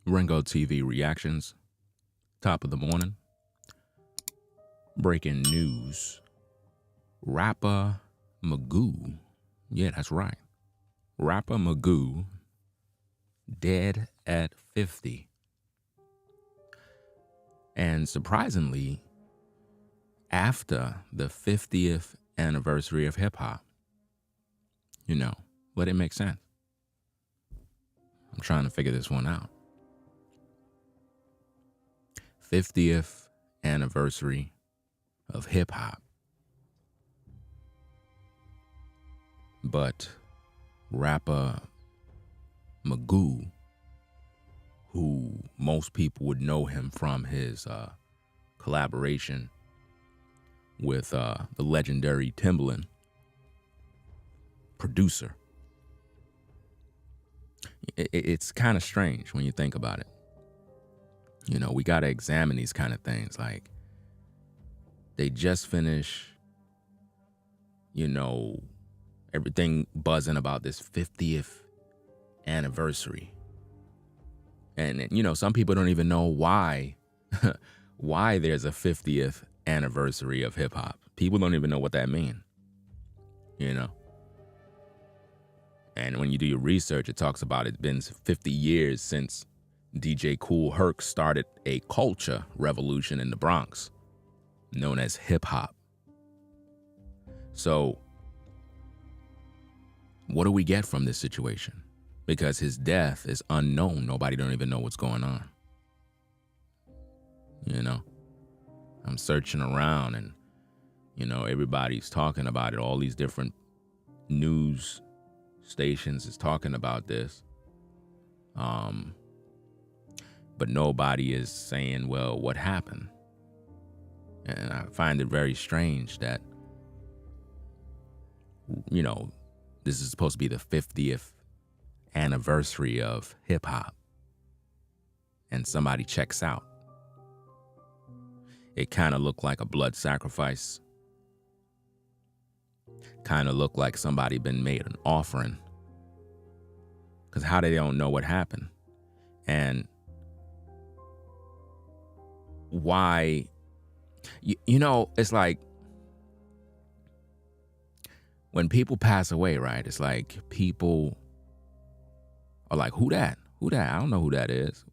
Ringo TV reactions. Top of the morning. Breaking news. Rapper Magoo. Yeah, that's right. Rapper Magoo dead at 50. And surprisingly, after the 50th anniversary of hip-hop. Let it make sense. I'm trying to figure this one out. 50th anniversary of hip-hop. But rapper Magoo, who most people would know him from his collaboration with the legendary Timbaland producer. It's kind of strange when you think about it. We got to examine these kind of things. Like, they just finished, everything buzzing about this 50th anniversary. And, some people don't even know why, why there's a 50th anniversary of hip hop. People don't even know what that means, And when you do your research, it talks about it's been 50 years since DJ Kool Herc started a culture revolution in the Bronx known as hip-hop. So what do we get from this situation? Because his death is unknown. Nobody don't even know what's going on. I'm searching around and, everybody's talking about it. All these different news stations is talking about this. But nobody is saying, well, what happened? And I find it very strange that, this is supposed to be the 50th anniversary of hip hop. And somebody checks out. It kind of looked like a blood sacrifice. Kind of looked like somebody been made an offering. Because how they don't know what happened? And why, it's like when people pass away, right? It's like people are like, who that? Who that? I don't know who that is.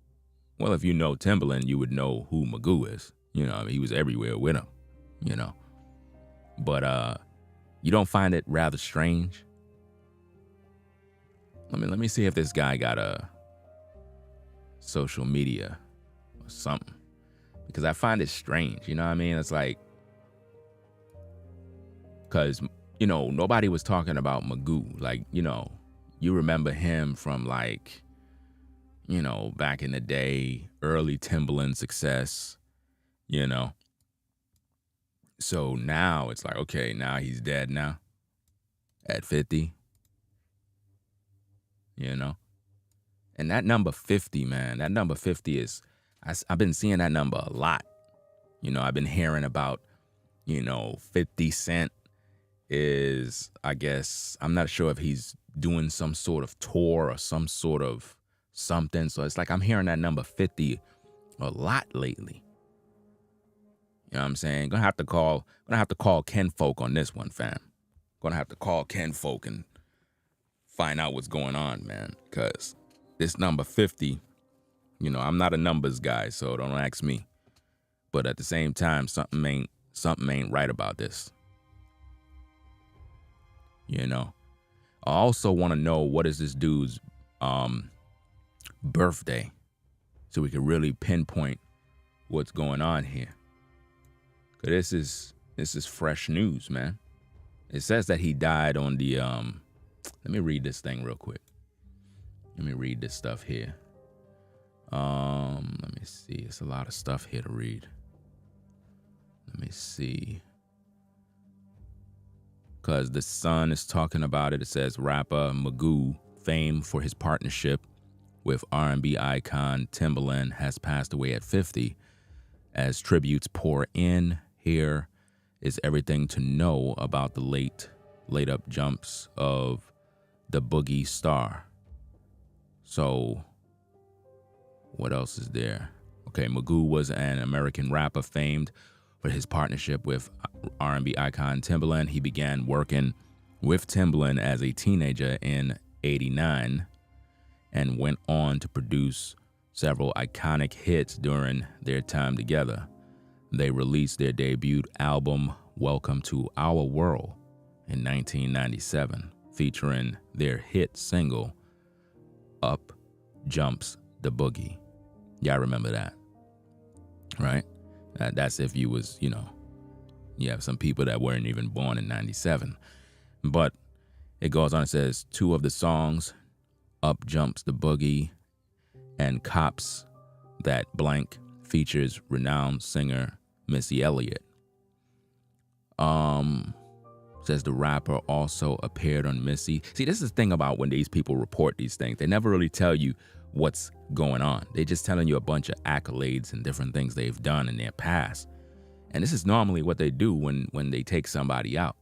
Well, if you know Timbaland, you would know who Magoo is. He was everywhere with him, But you don't find it rather strange? Let me see if this guy got a social media or something. Because I find it strange, It's like, because, nobody was talking about Magoo. Like, you remember him from like, back in the day, early Timbaland success, So now it's like, okay, now he's dead now at 50, And that number 50, man, that number 50 is, I've been seeing that number a lot. I've been hearing about, 50 Cent is, I guess, I'm not sure if he's doing some sort of tour or some sort of something. So it's like I'm hearing that number 50 a lot lately. You know what I'm saying? Gonna have to call Kenfolk on this one, fam. Gonna have to call Kenfolk and find out what's going on, man. Because this number 50, I'm not a numbers guy, so don't ask me. But at the same time, something ain't right about this. I also want to know what is this dude's birthday, so we can really pinpoint what's going on here. Cause this is fresh news, man. It says that he died on the let me read this thing real quick. Let me read this stuff here. Let me see. It's a lot of stuff here to read. Let me see. Because the Sun is talking about it. It says rapper Magoo, famed for his partnership with R&B icon Timbaland, has passed away at 50. As tributes pour in, here is everything to know about the late up jumps of the Boogie star. So What else is there? Okay, Magoo was an American rapper famed for his partnership with R&B icon Timbaland. He began working with Timbaland as a teenager in '89 and went on to produce several iconic hits during their time together. They released their debut album, Welcome to Our World, in 1997, featuring their hit single, Up Jumps the Boogie. Y'all remember that, right? That's if you was, you have some people that weren't even born in 97. But it goes on, it says, two of the songs, Up Jumps the Boogie and Cops That Blank, features renowned singer Missy Elliott. Says the rapper also appeared on Missy. See, this is the thing about when these people report these things. They never really tell you what's going on. They're just telling you a bunch of accolades and different things they've done in their past. And this is normally what they do when they take somebody out.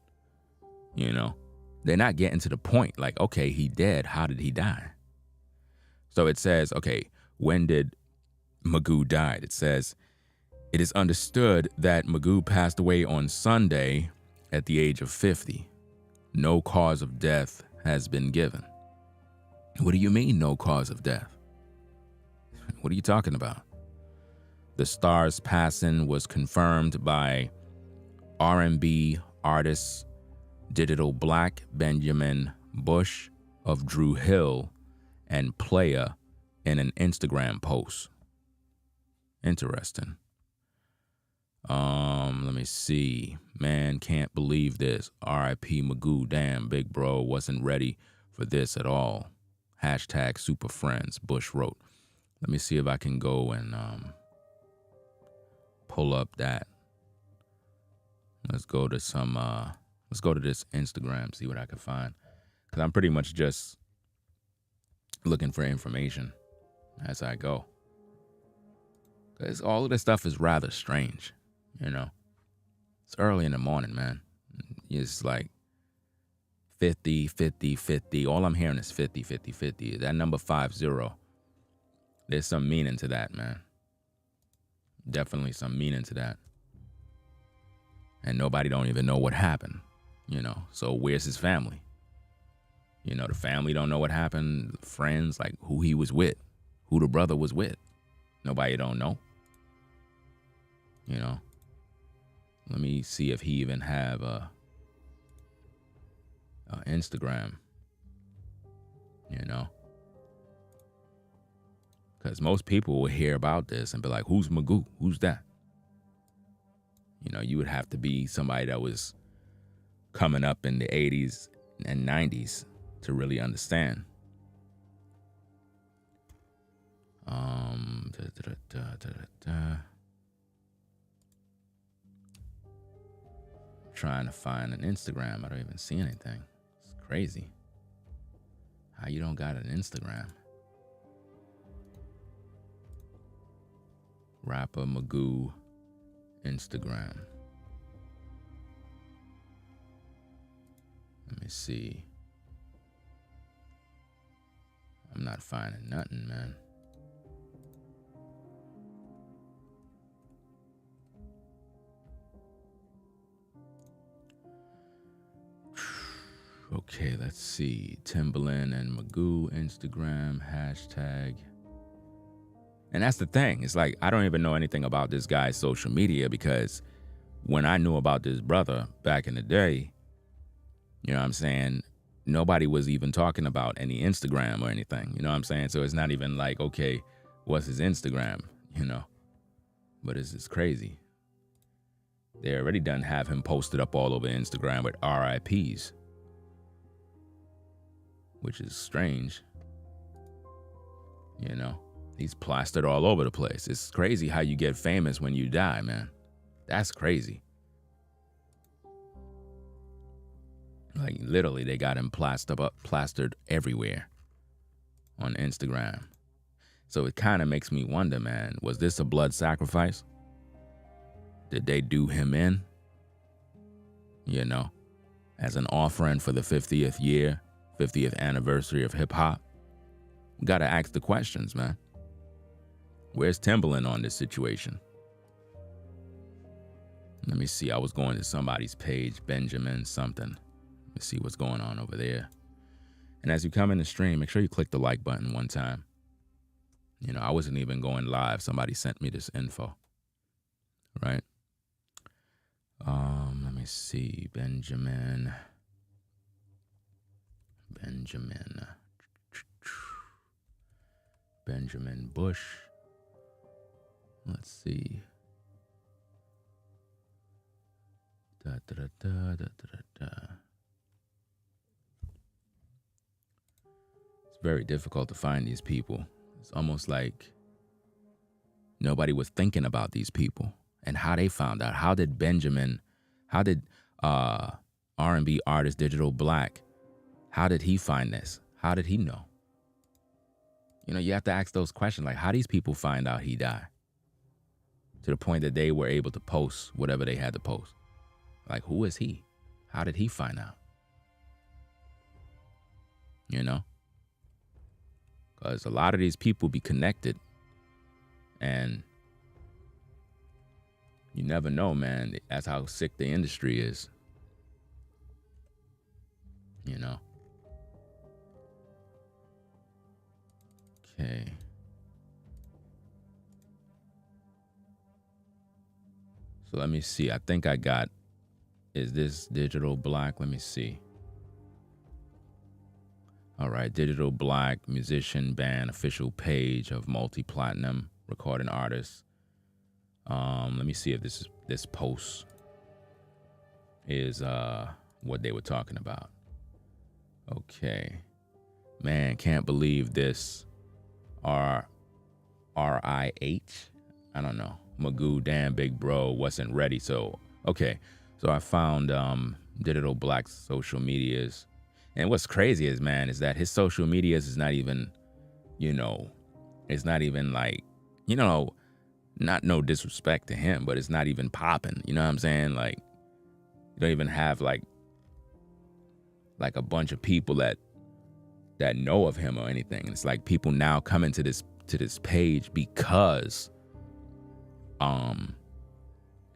They're not getting to the point like, okay, he dead. How did he die? So it says, okay, when did Magoo die? It says, it is understood that Magoo passed away on Sunday at the age of 50. No cause of death has been given. What do you mean, no cause of death? What are you talking about? The star's passing was confirmed by R&B artist Digital Black Benjamin Bush of Drew Hill and Playa in an Instagram post. Interesting. Let me see. Man, can't believe this. R.I.P. Magoo. Damn, big bro wasn't ready for this at all. Hashtag super friends, Bush wrote. Let me see if I can go and pull up that. Let's go to this Instagram, see what I can find. Because I'm pretty much just looking for information as I go. Because all of this stuff is rather strange, It's early in the morning, man. It's like 50, 50, 50. All I'm hearing is 50, 50, 50. That number 50. There's some meaning to that, man. Definitely some meaning to that. And nobody don't even know what happened, So where's his family? The family don't know what happened. Friends, like who he was with, who the brother was with. Nobody don't know. Let me see if he even have a Instagram. Because most people will hear about this and be like, who's Magoo? Who's that? You would have to be somebody that was coming up in the 80s and 90s to really understand. Trying to find an Instagram. I don't even see anything. It's crazy. How you don't got an Instagram? Rapper Magoo Instagram. Let me see. I'm not finding nothing, man. Okay, let's see. Timbaland and Magoo Instagram hashtag. And that's the thing. It's like I don't even know anything about this guy's social media because when I knew about this brother back in the day, you know what I'm saying, nobody was even talking about any Instagram or anything. You know what I'm saying? So it's not even like, okay, what's his Instagram? But it's crazy. They already done have him posted up all over Instagram with RIPs, which is strange. He's plastered all over the place. It's crazy how you get famous when you die, man. That's crazy. Like literally, they got him plastered everywhere on Instagram. So it kind of makes me wonder, man, was this a blood sacrifice? Did they do him in? As an offering for the 50th anniversary of hip hop? We got to ask the questions, man. Where's Timberland on this situation? Let me see. I was going to somebody's page, Benjamin something. Let me see what's going on over there. And as you come in the stream, make sure you click the like button one time. You know, I wasn't even going live. Somebody sent me this info, right? Let me see. Benjamin Bush. Let's see. It's very difficult to find these people. It's almost like nobody was thinking about these people and how they found out. How did R&B artist Digital Black, how did he find this? How did he know? You know, you have to ask those questions, like how these people find out he died to the point that they were able to post whatever they had to post. Like, who is he? How did he find out? You know? Because a lot of these people be connected and you never know, man. That's how sick the industry is. You know? Okay. So let me see. I think I got, is this Digital Black? Let me see. All right, Digital Black, musician, band, official page of multi-platinum recording artists. Let me see if this post is what they were talking about. Okay. Man, can't believe this. R-I-H? I don't know. Magoo, damn big bro, wasn't ready. So, okay. So I found Digital Black's social medias. And what's crazy is that his social medias is not even, it's not even like, not no disrespect to him, but it's not even popping. You know what I'm saying? Like, you don't even have like a bunch of people that know of him or anything. And it's like people now coming to this page because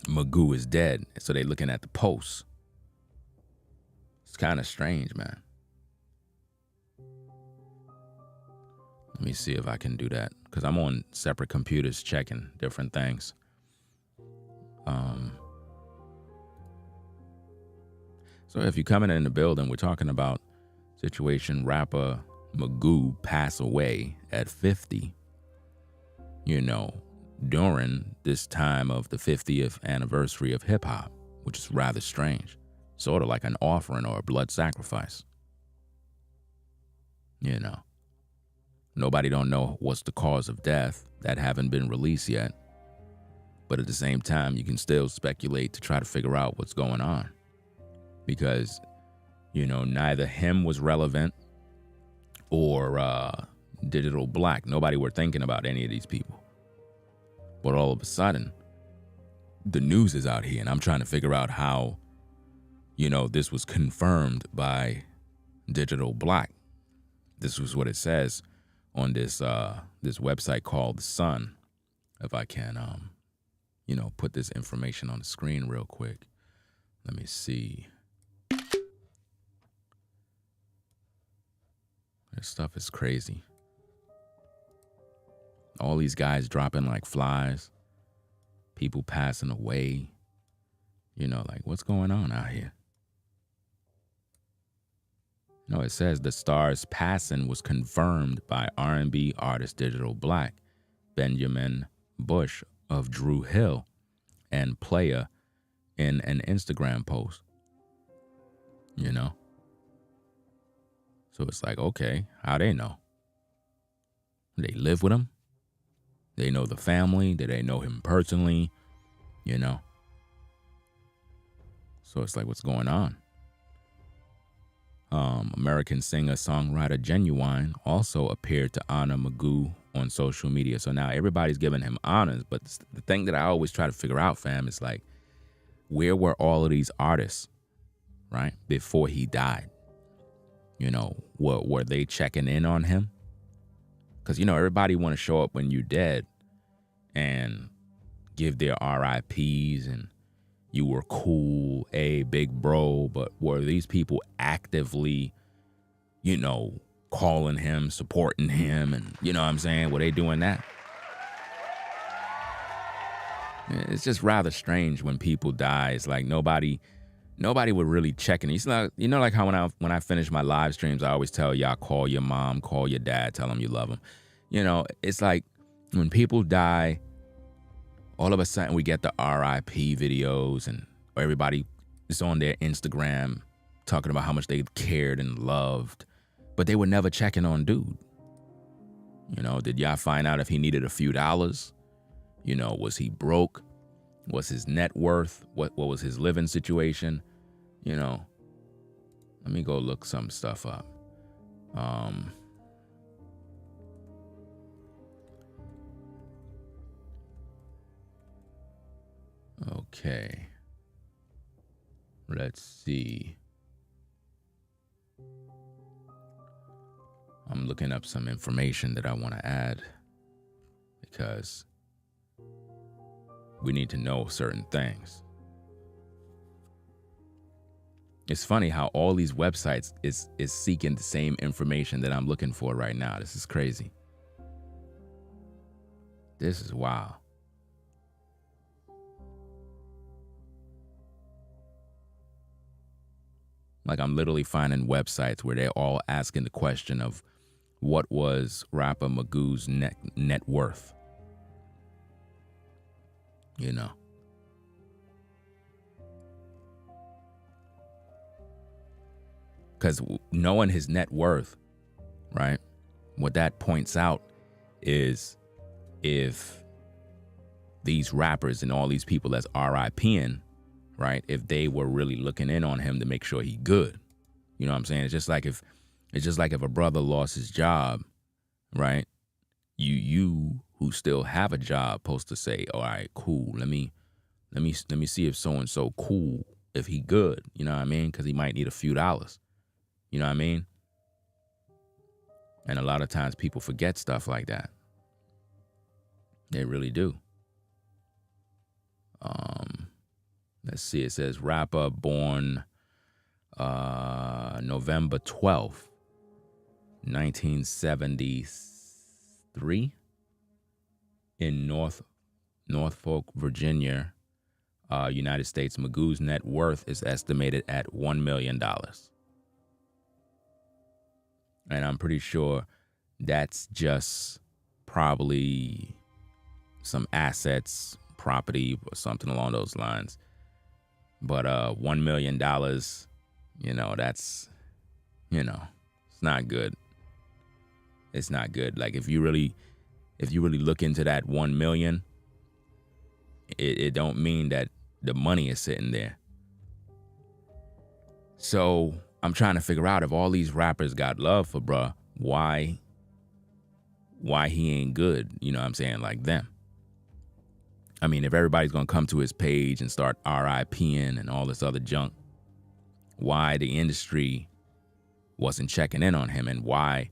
Magoo is dead. So they looking at the posts. It's kind of strange, man. Let me see if I can do that because I'm on separate computers checking different things. So if you're coming in the building, we're talking about situation rapper Magoo pass away at 50, during this time of the 50th anniversary of hip-hop, which is rather strange. Sort of like an offering or a blood sacrifice. Nobody don't know what's the cause of death. That haven't been released yet. But at the same time, you can still speculate to try to figure out what's going on. Because, neither him was relevant or Digital Black. Nobody were thinking about any of these people. But all of a sudden, the news is out here, and I'm trying to figure out how, this was confirmed by Digital Black. This was what it says on this website called The Sun. If I can, put this information on the screen real quick. Let me see. This stuff is crazy. All these guys dropping like flies. People passing away. Like what's going on out here? No, it says the star's passing was confirmed by R&B artist Digital Black, Benjamin Bush of Drew Hill, and Player in an Instagram post. So it's like, okay, how they know? They live with him? They know the family? Do they know him personally? So it's like, what's going on? American singer-songwriter Genuine also appeared to honor Magoo on social media. So now everybody's giving him honors. But the thing that I always try to figure out, fam, is like, where were all of these artists, right, before he died? Were they checking in on him? Because, everybody want to show up when you're dead. and give their RIPs and you were cool, big bro, but were these people actively, calling him, supporting him, and you know what I'm saying? Were they doing that? It's just rather strange when people die. It's like nobody would really check in. It's like, like how when I finish my live streams, I always tell y'all, call your mom, call your dad, tell them you love them. It's like when people die, all of a sudden we get the RIP videos and everybody is on their Instagram talking about how much they cared and loved, but they were never checking on dude. Did y'all find out if he needed a few dollars? Was he broke? Was his net worth? What was his living situation? Let me go look some stuff up. Okay. Let's see. I'm looking up some information that I want to add because we need to know certain things. It's funny how all these websites is seeking the same information that I'm looking for right now. This is crazy. This is wild. Like I'm literally finding websites where they're all asking the question of what was rapper Magoo's net worth? Because knowing his net worth, right? What that points out is if these rappers and all these people that's RIPing, right? If they were really looking in on him to make sure he good. You know what I'm saying? It's just like if a brother lost his job, right? You who still have a job supposed to say, all right, cool. Let me see if so and so cool, if he good. You know what I mean? Because he might need a few dollars. You know what I mean? And a lot of times people forget stuff like that. They really do. Let's see. It says rapper born November 12th, 1973 in Norfolk, Virginia, United States. Magoo's net worth is estimated at $1 million. And I'm pretty sure that's just probably some assets, property, or something along those lines. But $1 million, that's, it's not good. It's not good. Like if you really look into that 1 million, it don't mean that the money is sitting there. So I'm trying to figure out if all these rappers got love for bruh, why he ain't good, you know what I'm saying, like them. I mean, if everybody's going to come to his page and start RIPing and all this other junk, why the industry wasn't checking in on him and why,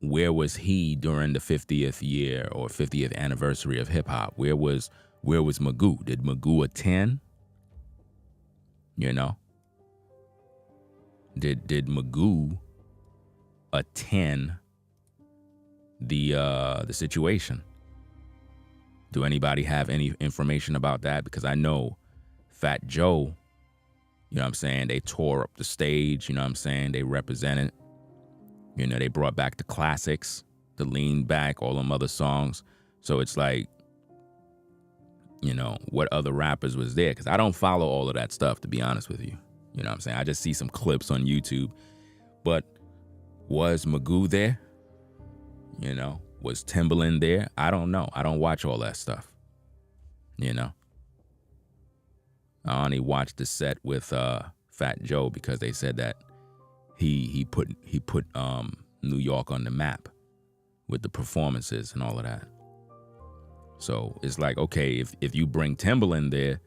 where was he during the 50th year or 50th anniversary of hip hop? Where was Magoo? Did Magoo attend? Did Magoo attend the situation? Do anybody have any information about that? Because I know Fat Joe, you know what I'm saying, they tore up the stage, you know what I'm saying, they represented, they brought back the classics, the Lean Back, all them other songs. So it's like, what other rappers was there? Because I don't follow all of that stuff, to be honest with you. You know what I'm saying? I just see some clips on YouTube. But was Magoo there? Was Timbaland there? I don't know. I don't watch all that stuff. I only watched the set with Fat Joe because they said that he put New York on the map with the performances and all of that. So it's like, okay, if you bring Timbaland there,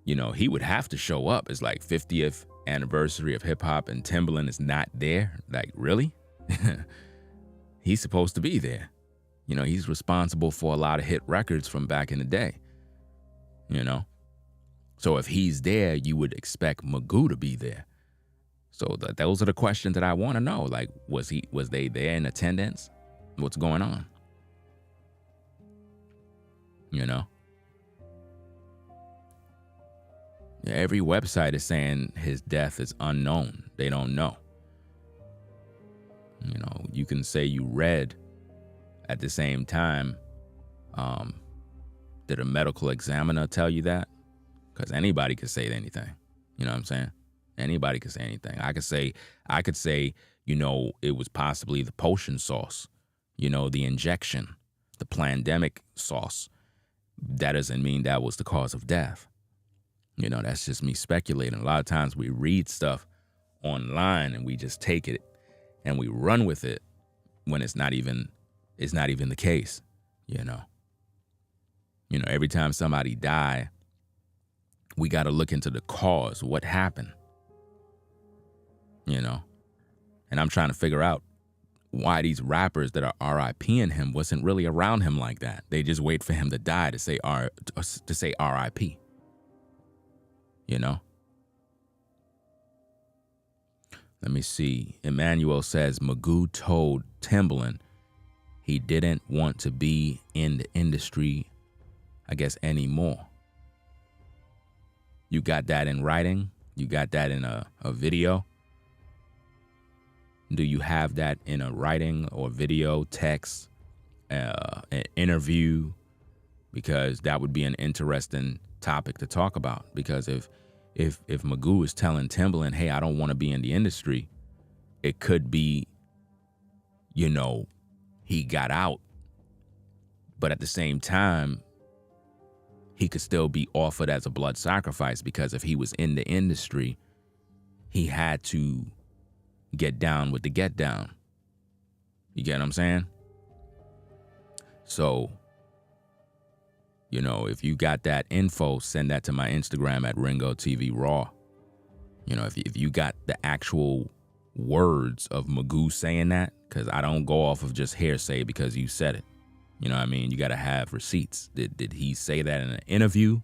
he would have to show up. It's like 50th anniversary of hip hop and Timbaland is not there. Like, really? He's supposed to be there. You know, he's responsible for a lot of hit records from back in the day, you know? So if he's there, you would expect Magoo to be there. So those are the questions that I want to know. Like, was they there in attendance? What's going on? You know? Every website is saying his death is unknown. They don't know. You know, you can say you read at the same time. Did a medical examiner tell you that? Because anybody could say anything. You know what I'm saying? Anybody could say anything. I could say, you know, it was possibly the potion sauce, you know, the injection, the pandemic sauce. That doesn't mean that was the cause of death. You know, that's just me speculating. A lot of times we read stuff online and we just take it and we run with it when it's not even the case, you know. You know, every time somebody die, we got to look into the cause, what happened, you know. And I'm trying to figure out why these rappers that are RIPing him wasn't really around him like that. They just wait for him to die to say RIP. You know? Let me see. Emmanuel says Magoo told Timbaland he didn't want to be in the industry, I guess, anymore. You got that in writing? You got that in a video? Do you have that in a writing or video, text, an interview? Because that would be an interesting topic to talk about. Because if Magoo is telling Timbaland, hey, I don't want to be in the industry, it could be, you know, he got out. But at the same time, he could still be offered as a blood sacrifice, because if he was in the industry, he had to get down with the get down. You get what I'm saying? So, you know, if you got that info, send that to my Instagram at Ringo TV Raw. You know, if you got the actual words of Magoo saying that, because I don't go off of just hearsay because you said it. You know what I mean? You got to have receipts. Did he say that in an interview?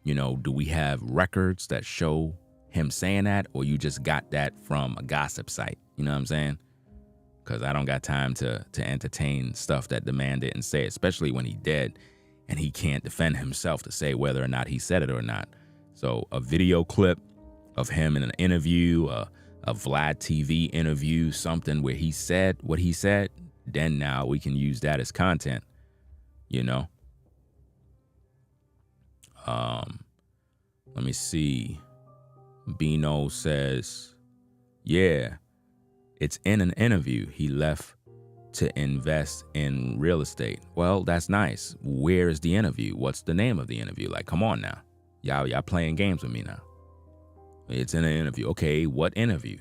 You know, do we have records that show him saying that, or you just got that from a gossip site? You know what I'm saying? Because I don't got time to entertain stuff that the man didn't say, especially when he dead and he can't defend himself to say whether or not he said it or not. So a video clip of him in an interview, a Vlad TV interview, something where he said what he said, then now we can use that as content, you know? Let me see. Bino says, yeah, it's in an interview. He left to invest in real estate. Well, that's nice. Where is the interview? What's the name of the interview? Like, come on now. Y'all playing games with me now. It's in an interview. Okay, what interview?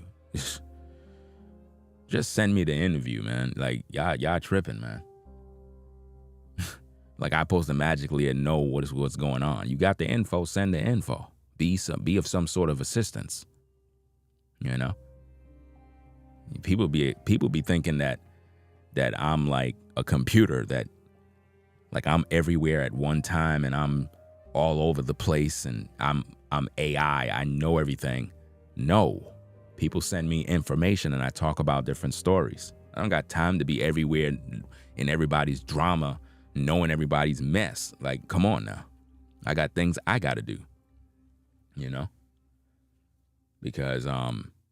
Just send me the interview, man. Like, y'all tripping, man. Like, I'm supposed to magically know what's going on. You got the info, send the info. Be of some sort of assistance. You know? People be thinking that I'm like a computer, that like I'm everywhere at one time and I'm all over the place and I'm AI. I know everything. No. People send me information and I talk about different stories. I don't got time to be everywhere in everybody's drama, knowing everybody's mess. Like, come on now. I got things I got to do, you know? Because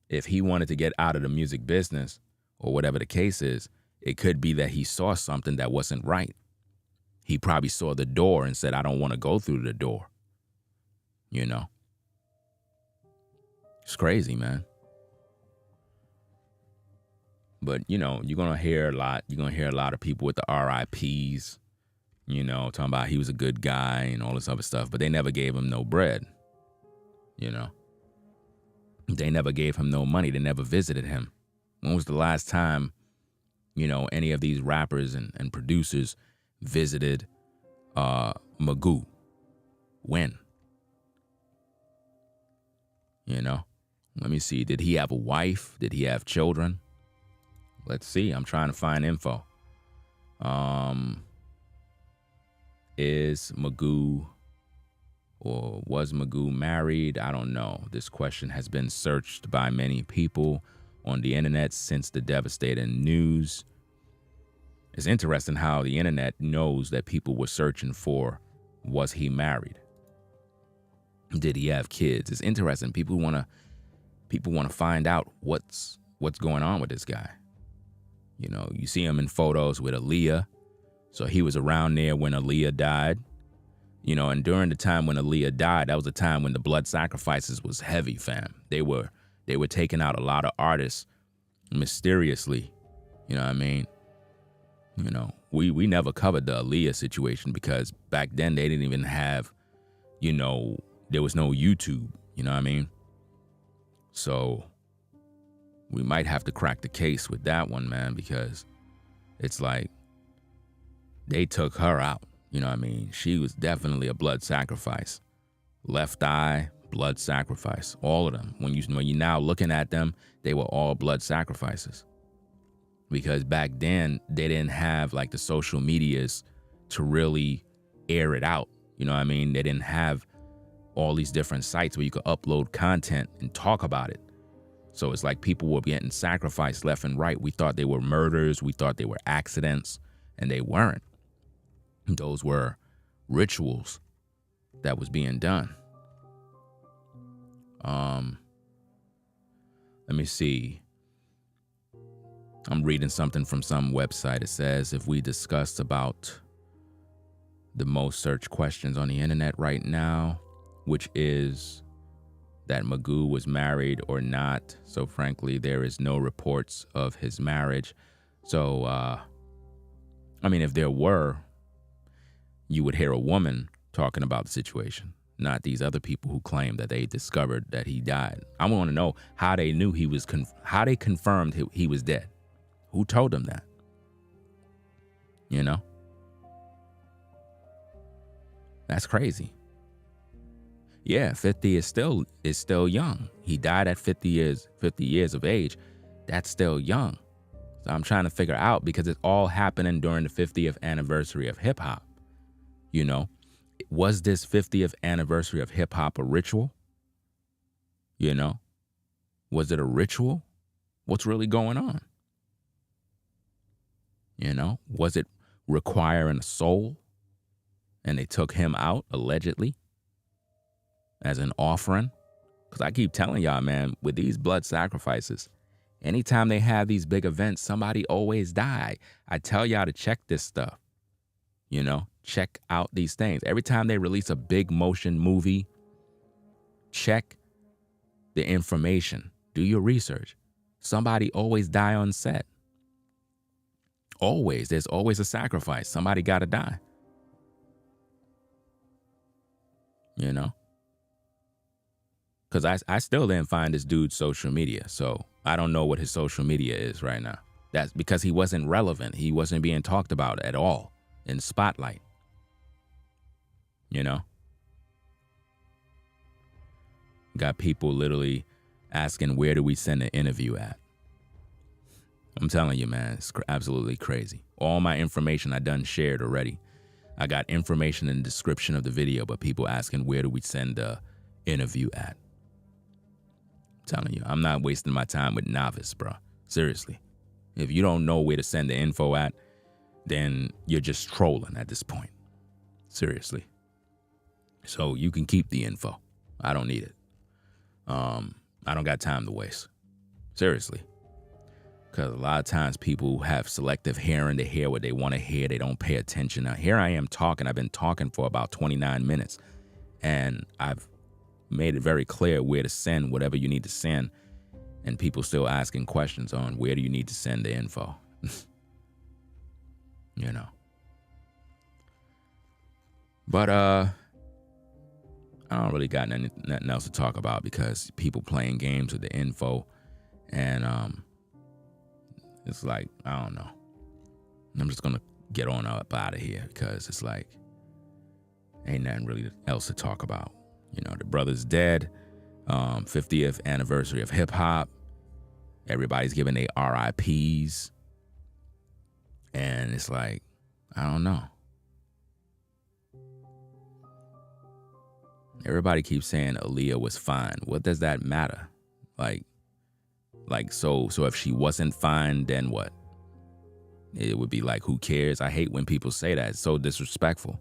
if he wanted to get out of the music business or whatever the case is, it could be that he saw something that wasn't right. He probably saw the door and said, I don't want to go through the door, you know? It's crazy, man. But, you know, you're going to hear a lot. You're going to hear a lot of people with the RIPs, you know, talking about he was a good guy and all this other stuff. But they never gave him no bread, you know. They never gave him no money. They never visited him. When was the last time, you know, any of these rappers and producers visited Magoo? When? You know? Let me see. Did he have a wife? Did he have children? Let's see. I'm trying to find info. Um, is Magoo or was Magoo married? I don't know. This question has been searched by many people on the internet since the devastating news. It's interesting how the internet knows that people were searching for, was he married? Did he have kids? It's interesting. People want to find out what's going on with this guy. You know, you see him in photos with Aaliyah. So he was around there when Aaliyah died. You know, and during the time when Aaliyah died, that was a time when the blood sacrifices was heavy, fam. They were taking out a lot of artists mysteriously. You know what I mean? You know, we never covered the Aaliyah situation because back then they didn't even have, you know, there was no YouTube. You know what I mean? So we might have to crack the case with that one, man, because it's like they took her out. You know what I mean? She was definitely a blood sacrifice. Left eye, blood sacrifice. All of them. When you're now looking at them, they were all blood sacrifices. Because back then, they didn't have like the social medias to really air it out. You know what I mean? They didn't have all these different sites where you could upload content and talk about it. So it's like people were getting sacrificed left and right. We thought they were murders. We thought they were accidents, and they weren't. Those were rituals that was being done. Let me see. I'm reading something from some website. It says, if we discussed about the most searched questions on the internet right now, which is that Magoo was married or not. So frankly, there is no reports of his marriage. So, I mean, if there were, you would hear a woman talking about the situation, not these other people who claim that they discovered that he died. I want to know how they knew he was, how they confirmed he was dead. Who told them that? You know? That's crazy. Yeah, 50 is still young. He died at 50 years of age. That's still young. So I'm trying to figure out, because it's all happening during the 50th anniversary of hip hop. You know, was this 50th anniversary of hip hop a ritual? You know, was it a ritual? What's really going on? You know, was it requiring a soul? And they took him out, allegedly, as an offering? Because I keep telling y'all, man, with these blood sacrifices, anytime they have these big events, somebody always die. I tell y'all to check this stuff. You know, check out these things. Every time they release a big motion movie, check the information. Do your research. Somebody always die on set. Always. There's always a sacrifice. Somebody got to die. You know? Because I still didn't find this dude's social media. So I don't know what his social media is right now. That's because he wasn't relevant. He wasn't being talked about at all in spotlight. You know? Got people literally asking, where do we send the interview at? I'm telling you, man, it's absolutely crazy. All my information I done shared already. I got information in the description of the video, but people asking, where do we send the interview at? I'm telling you, I'm not wasting my time with novice, bro. Seriously. If you don't know where to send the info at, then you're just trolling at this point. Seriously. So you can keep the info. I don't need it. I don't got time to waste. Seriously. Because a lot of times people have selective hearing. They hear what they want to hear. They don't pay attention. Now, here I am talking. I've been talking for about 29 minutes. And I've made it very clear where to send whatever you need to send. And people still asking questions on where do you need to send the info. You know. But I don't really got nothing else to talk about because people playing games with the info. And it's like, I don't know. I'm just going to get on up out of here because it's like, ain't nothing really else to talk about. You know, the brother's dead. 50th anniversary of hip hop. Everybody's giving their RIPs. And it's like, I don't know. Everybody keeps saying Aaliyah was fine. What does that matter? Like so if she wasn't fine, then what? It would be like, who cares? I hate when people say that. It's so disrespectful.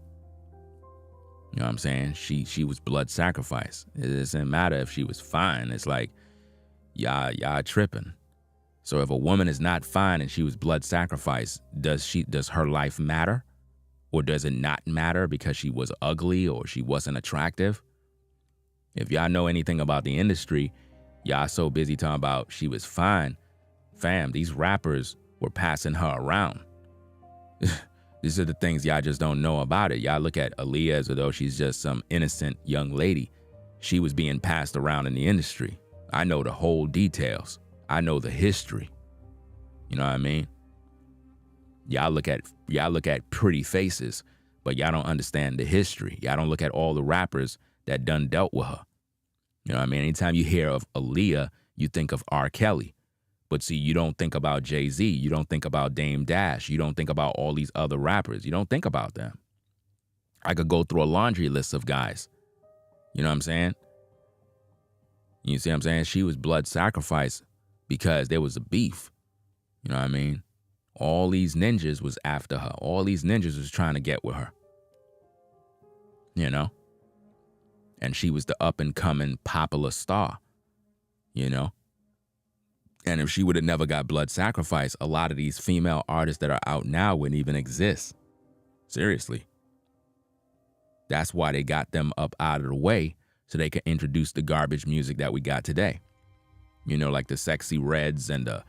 You know what I'm saying? She was blood sacrifice. It doesn't matter if she was fine. It's like, y'all tripping. So if a woman is not fine and she was blood sacrifice, does her life matter? Or does it not matter because she was ugly or she wasn't attractive? If y'all know anything about the industry, y'all so busy talking about she was fine. Fam, these rappers were passing her around. These are the things y'all just don't know about it. Y'all look at Aaliyah as though she's just some innocent young lady. She was being passed around in the industry. I know the whole details. I know the history. You know what I mean? Y'all look at pretty faces, but y'all don't understand the history. Y'all don't look at all the rappers that done dealt with her. You know what I mean? Anytime you hear of Aaliyah, you think of R. Kelly. But see, you don't think about Jay-Z. You don't think about Dame Dash. You don't think about all these other rappers. You don't think about them. I could go through a laundry list of guys. You know what I'm saying? You see what I'm saying? She was blood sacrifice because there was a beef. You know what I mean? All these ninjas was after her. All these ninjas was trying to get with her. You know? And she was the up-and-coming popular star. You know? And if she would have never got blood sacrifice, a lot of these female artists that are out now wouldn't even exist. Seriously. That's why they got them up out of the way so they could introduce the garbage music that we got today. You know, like the Sexy Reds and the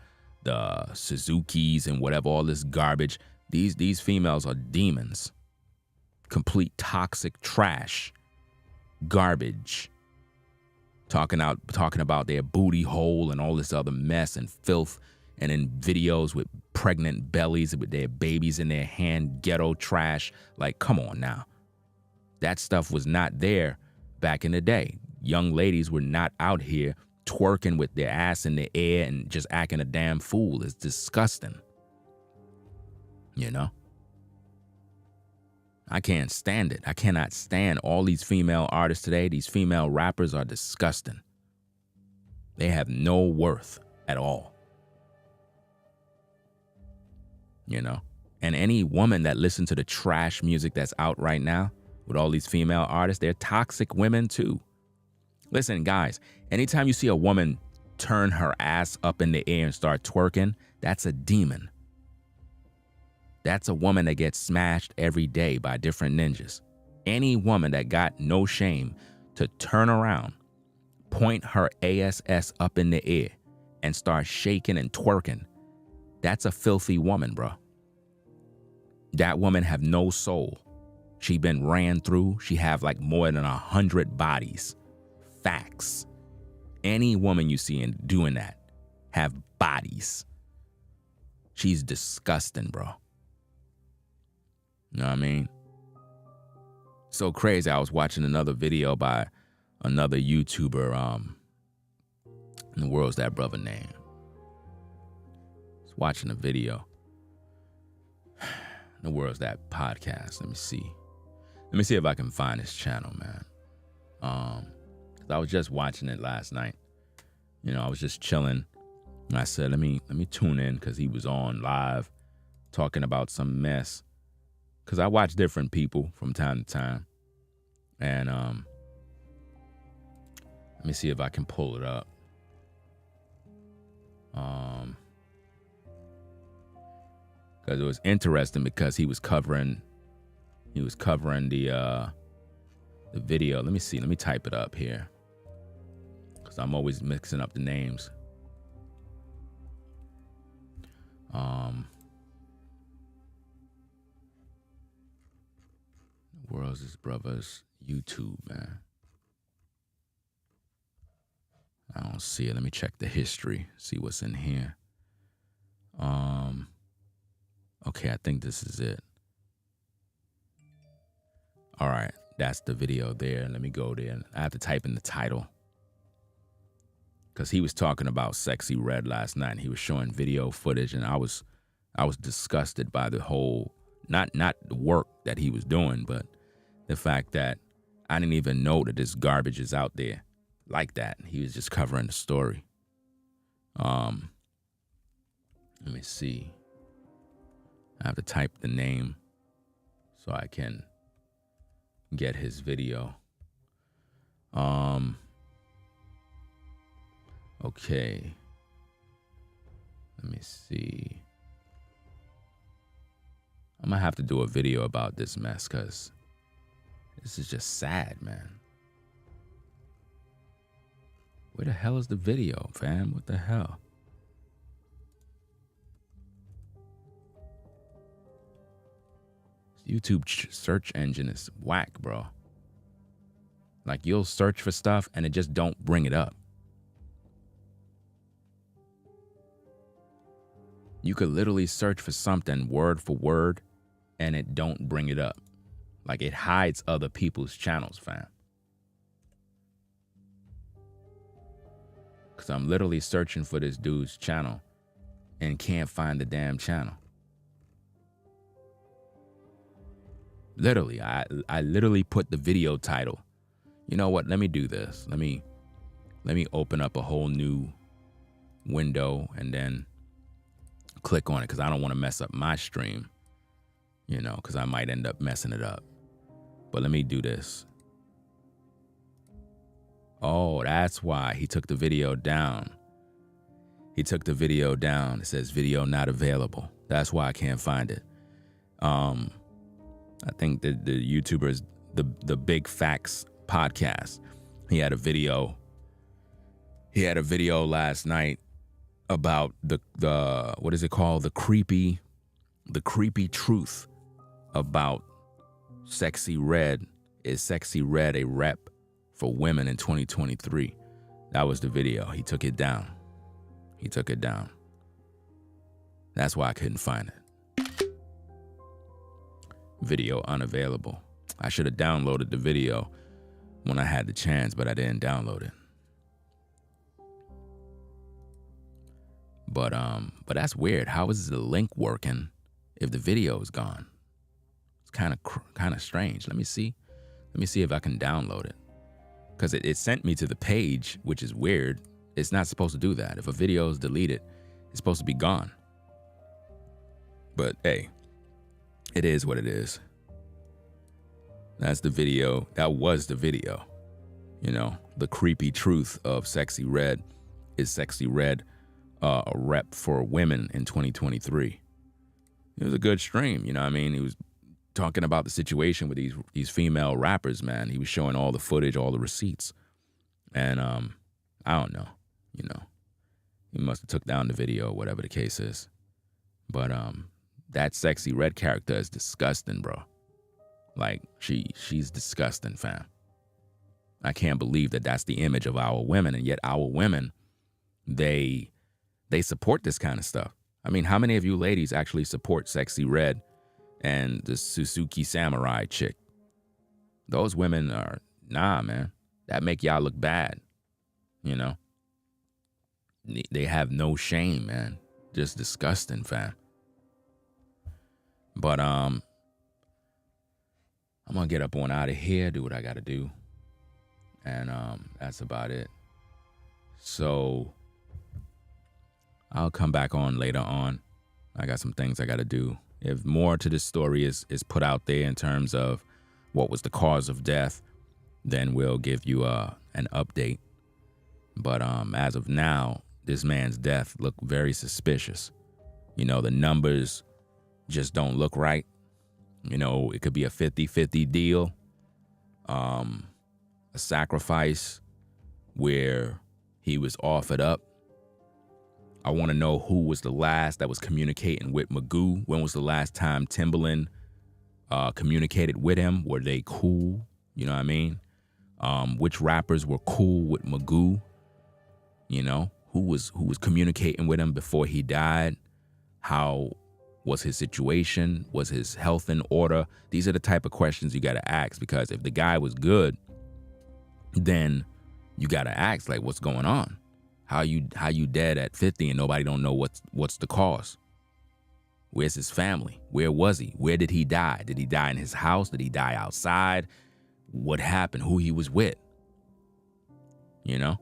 Suzukis and whatever, all this garbage. These females are demons. Complete toxic trash. Garbage. Talking about their booty hole and all this other mess and filth, and in videos with pregnant bellies with their babies in their hand, ghetto trash. Like, come on now. That stuff was not there back in the day. Young ladies were not out here twerking with their ass in the air and just acting a damn fool. It's disgusting. You know? I can't stand it. I cannot stand all these female artists today. These female rappers are disgusting. They have no worth at all. You know? And any woman that listens to the trash music that's out right now with all these female artists, they're toxic women too. Listen, guys, anytime you see a woman turn her ass up in the air and start twerking, that's a demon. That's a woman that gets smashed every day by different ninjas. Any woman that got no shame to turn around, point her ass up in the air, and start shaking and twerking, that's a filthy woman, bro. That woman have no soul. She been ran through. She have like more than 100 bodies. Facts. Any woman you see doing that have bodies. She's disgusting, bro. You know what I mean? So crazy. I was watching another video by another YouTuber. In the world's that brother name? I was watching a video. In the world's that podcast? Let me see. Let me see if I can find his channel, man. 'Cause I was just watching it last night. You know, I was just chilling. And I said, let me tune in, because he was on live talking about some mess. Because I watch different people from time to time. And let me see if I can pull it up. Because it was interesting, because he was covering the video. Let me see. Let me type it up here, because I'm always mixing up the names. World's his brother's YouTube, man. I don't see it. Let me check the history, see what's in here. Okay, I think this is it. All right, that's the video there. Let me go there. I have to type in the title, because he was talking about Sexy Red last night. He was showing video footage, and I was disgusted by the whole Not the work that he was doing, but the fact that I didn't even know that this garbage is out there like that. He was just covering the story. Let me see. I have to type the name so I can get his video. Okay. Let me see. I'm gonna have to do a video about this mess because this is just sad, man. Where the hell is the video, fam? What the hell? YouTube search engine is whack, bro. Like, you'll search for stuff and it just don't bring it up. You could literally search for something word for word and it don't bring it up. Like, it hides other people's channels, fam. Because I'm literally searching for this dude's channel and can't find the damn channel. Literally, I literally put the video title. You know what? Let me do this. Let me open up a whole new window and then click on it because I don't want to mess up my stream, you know, because I might end up messing it up. But let me do this. Oh, that's why he took the video down. He took the video down. It says video not available. That's why I can't find it. I think the YouTubers, the Big Facts podcast, he had a video last night about the what is it called? The creepy truth about Sexy Red. Is Sexy Red a rep for women in 2023? That was the video. He took it down. That's why I couldn't find it. Video unavailable. I should have downloaded the video when I had the chance, but I didn't download it. But that's weird. How is the link working if the video is gone? It's kind of strange. Let me see if I can download it. Because it sent me to the page, which is weird. It's not supposed to do that. If a video is deleted, it's supposed to be gone. But hey, it is what it is. That's the video. That was the video. You know, the creepy truth of Sexy Red. Is Sexy Red a rep for women in 2023? It was a good stream, you know what I mean? He was talking about the situation with these female rappers, man. He was showing all the footage, all the receipts. And I don't know, you know. He must have took down the video, whatever the case is. But that Sexy Red character is disgusting, bro. Like, she's disgusting, fam. I can't believe that that's the image of our women, and yet our women, they support this kind of stuff. I mean, how many of you ladies actually support Sexy Red and the Suzuki Samurai chick? Those women are, nah, man. That make y'all look bad, you know? They have no shame, man. Just disgusting, fam. But I'm gonna get up on out of here, do what I gotta do. And that's about it. So I'll come back on later on. I got some things I gotta do. If more to this story is put out there in terms of what was the cause of death, then we'll give you an update. But as of now, this man's death looked very suspicious. You know, the numbers just don't look right. You know, it could be a 50-50 deal, a sacrifice where he was offered up. I want to know who was the last that was communicating with Magoo. When was the last time Timbaland communicated with him? Were they cool? You know what I mean? Which rappers were cool with Magoo? You know, who was communicating with him before he died? How was his situation? Was his health in order? These are the type of questions you got to ask, because if the guy was good, then you got to ask, like, what's going on? How you dead at 50 and nobody don't know what's the cause? Where's his family? Where was he? Where did he die? Did he die in his house? Did he die outside? What happened? Who he was with? You know?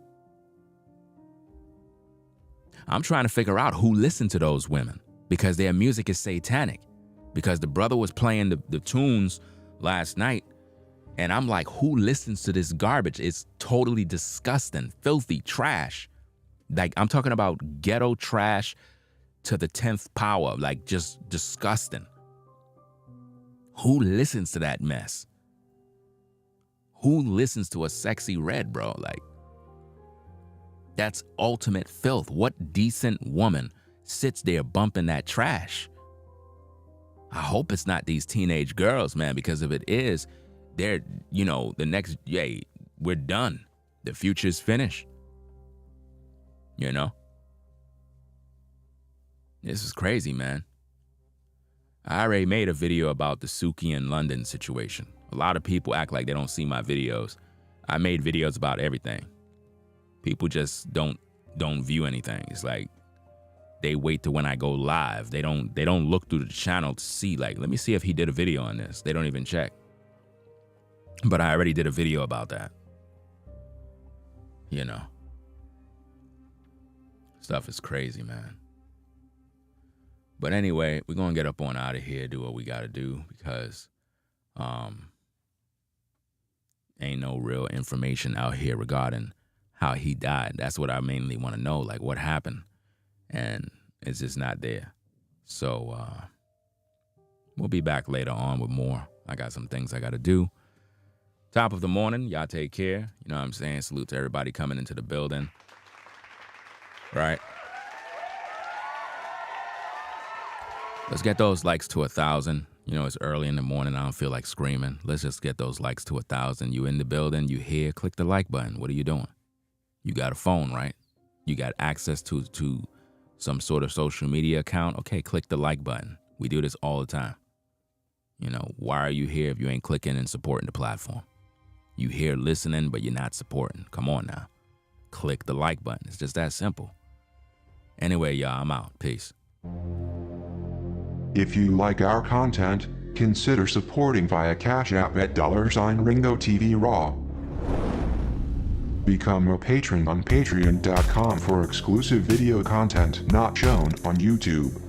I'm trying to figure out who listened to those women because their music is satanic. Because the brother was playing the tunes last night, and I'm like, who listens to this garbage? It's totally disgusting, filthy trash. Like, I'm talking about ghetto trash to the 10th power, like just disgusting. Who listens to that mess? Who listens to a Sexy Red, bro? Like, that's ultimate filth. What decent woman sits there bumping that trash? I hope it's not these teenage girls, man, because if it is, they're, you know, the next, yay, we're done. The future's finished. You know? This is crazy, man. I already made a video about the Suki in London situation. A lot of people act like they don't see my videos. I made videos about everything. People just don't view anything. It's like they wait to when I go live. They don't look through the channel to see, like, let me see if he did a video on this. They don't even check. But I already did a video about that. You know. Stuff is crazy, man. But anyway, we're going to get up on out of here, do what we got to do, because ain't no real information out here regarding how he died. That's what I mainly want to know, like what happened. And it's just not there. So we'll be back later on with more. I got some things I got to do. Top of the morning, y'all take care. You know what I'm saying? Salute to everybody coming into the building. Right? Let's get those likes to 1,000. You know, it's early in the morning. I don't feel like screaming. Let's just get those likes to 1,000. You in the building, you here, click the like button. What are you doing? You got a phone, right? You got access to some sort of social media account. Okay, click the like button. We do this all the time. You know, why are you here if you ain't clicking and supporting the platform? You here listening, but you're not supporting. Come on now. Click the like button. It's just that simple. Anyway, y'all, I'm out. Peace. If you like our content, consider supporting via Cash App at $Ringo TV Raw. Become a patron on patreon.com for exclusive video content not shown on YouTube.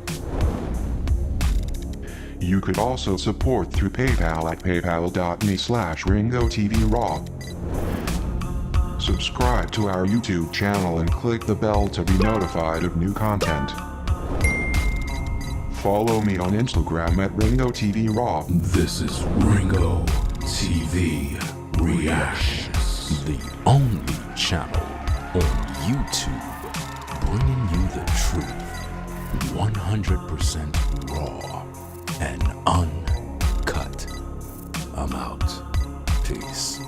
You could also support through PayPal at paypal.me/RingoTVRaw. Subscribe to our YouTube channel and click the bell to be notified of new content. Follow me on Instagram at RingoTVRaw. This is Ringo TV Reactions, the only channel on YouTube bringing you the truth, 100% raw and uncut. I'm out. Peace.